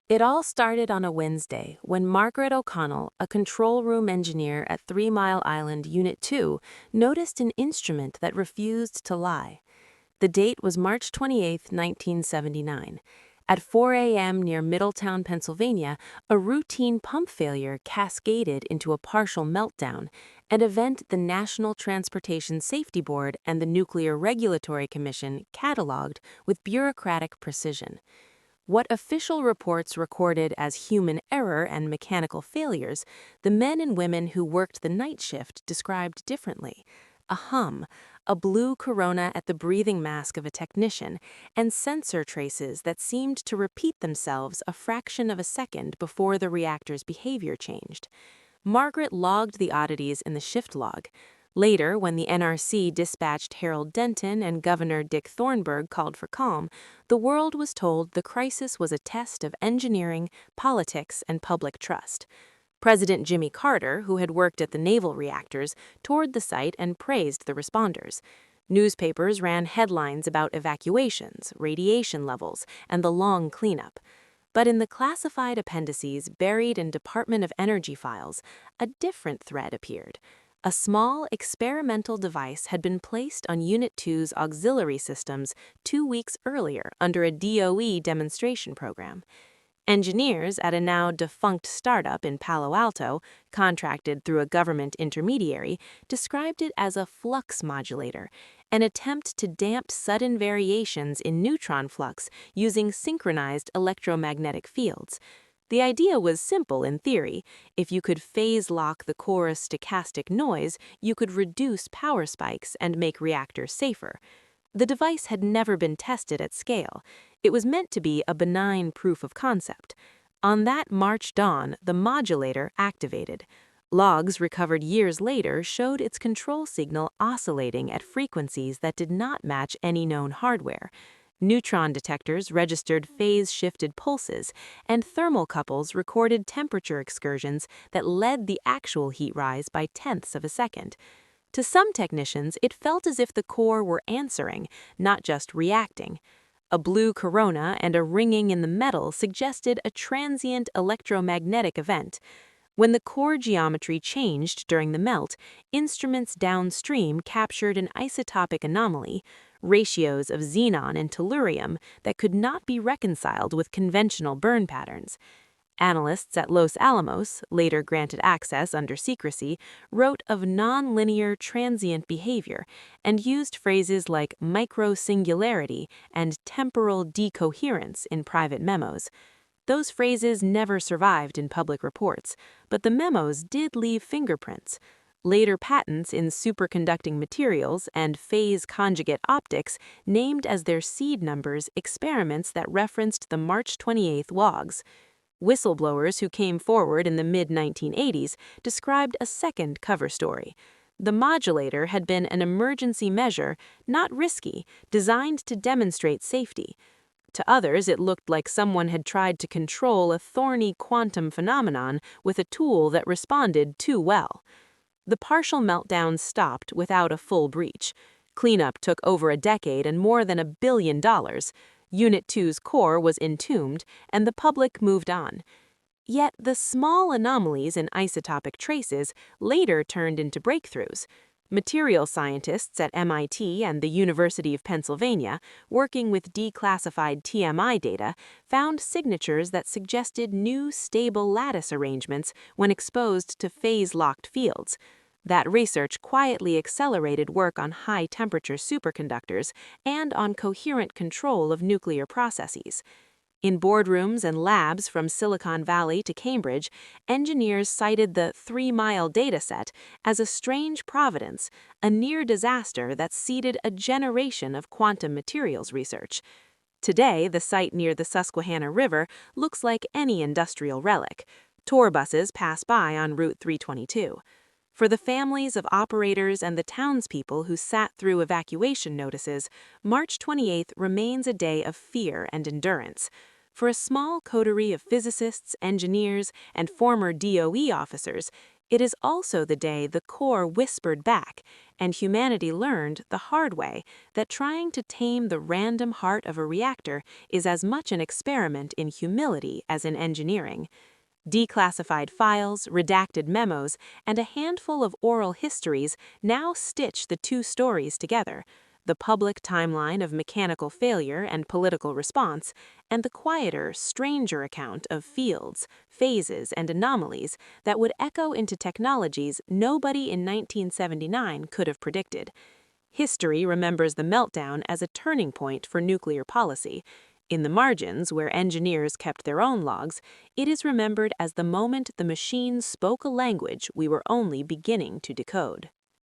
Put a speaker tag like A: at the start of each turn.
A: It all started on a Wednesday when Margaret O'Connell, a control room engineer at 3 Mile Island Unit 2, noticed an instrument that refused to lie. The date was March 28, 1979. At 4 a.m. near Middletown, Pennsylvania, a routine pump failure cascaded into a partial meltdown, an event the National Transportation Safety Board and the Nuclear Regulatory Commission cataloged with bureaucratic precision. What official reports recorded as human error and mechanical failures, the men and women who worked the night shift described differently. A hum, a blue corona at the breathing mask of a technician, and sensor traces that seemed to repeat themselves a fraction of a second before the reactor's behavior changed. Margaret logged the oddities in the shift log. Later, when the NRC dispatched Harold Denton and Governor Dick Thornburgh called for calm, the world was told the crisis was a test of engineering, politics, and public trust. President Jimmy Carter, who had worked at the naval reactors, toured the site and praised the responders. Newspapers ran headlines about evacuations, radiation levels, and the long cleanup. But in the classified appendices buried in Department of Energy files, a different thread appeared. A small experimental device had been placed on Unit 2's auxiliary systems 2 weeks earlier under a DOE demonstration program. Engineers at a now defunct startup in Palo Alto, contracted through a government intermediary, described it as a flux modulator, an attempt to damp sudden variations in neutron flux using synchronized electromagnetic fields. The idea was simple in theory. If you could phase lock the core's stochastic noise, you could reduce power spikes and make reactors safer. The device had never been tested at scale. It was meant to be a benign proof of concept. On that March dawn, the modulator activated. Logs recovered years later showed its control signal oscillating at frequencies that did not match any known hardware. Neutron detectors registered phase-shifted pulses, and thermocouples recorded temperature excursions that led the actual heat rise by tenths of a second. To some technicians, it felt as if the core were answering, not just reacting. A blue corona and a ringing in the metal suggested a transient electromagnetic event. When the core geometry changed during the melt, instruments downstream captured an isotopic anomaly, ratios of xenon and tellurium that could not be reconciled with conventional burn patterns. Analysts at Los Alamos, later granted access under secrecy, wrote of nonlinear transient behavior and used phrases like microsingularity and temporal decoherence in private memos. Those phrases never survived in public reports, but the memos did leave fingerprints. Later patents in superconducting materials and phase conjugate optics named as their seed numbers experiments that referenced the March 28 logs. Whistleblowers who came forward in the mid-1980s described a second cover story. The modulator had been an emergency measure, not risky, designed to demonstrate safety. To others, it looked like someone had tried to control a thorny quantum phenomenon with a tool that responded too well. The partial meltdown stopped without a full breach. Cleanup took over a decade and more than $1 billion. Unit 2's core was entombed, and the public moved on. Yet the small anomalies in isotopic traces later turned into breakthroughs. Material scientists at MIT and the University of Pennsylvania, working with declassified TMI data, found signatures that suggested new stable lattice arrangements when exposed to phase-locked fields. That research quietly accelerated work on high-temperature superconductors and on coherent control of nuclear processes. In boardrooms and labs from Silicon Valley to Cambridge, engineers cited the 3 Mile dataset as a strange providence, a near disaster that seeded a generation of quantum materials research. Today, the site near the Susquehanna River looks like any industrial relic. Tour buses pass by on Route 322. For the families of operators and the townspeople who sat through evacuation notices, March 28th remains a day of fear and endurance. For a small coterie of physicists, engineers, and former DOE officers, It is also the day the core whispered back, and humanity learned the hard way that trying to tame the random heart of a reactor is as much an experiment in humility as in engineering. Declassified files, redacted memos, and a handful of oral histories now stitch the two stories together: the public timeline of mechanical failure and political response, and the quieter, stranger account of fields, phases, and anomalies that would echo into technologies nobody in 1979 could have predicted. History remembers the meltdown as a turning point for nuclear policy. In the margins, where engineers kept their own logs, it is remembered as the moment the machines spoke a language we were only beginning to decode.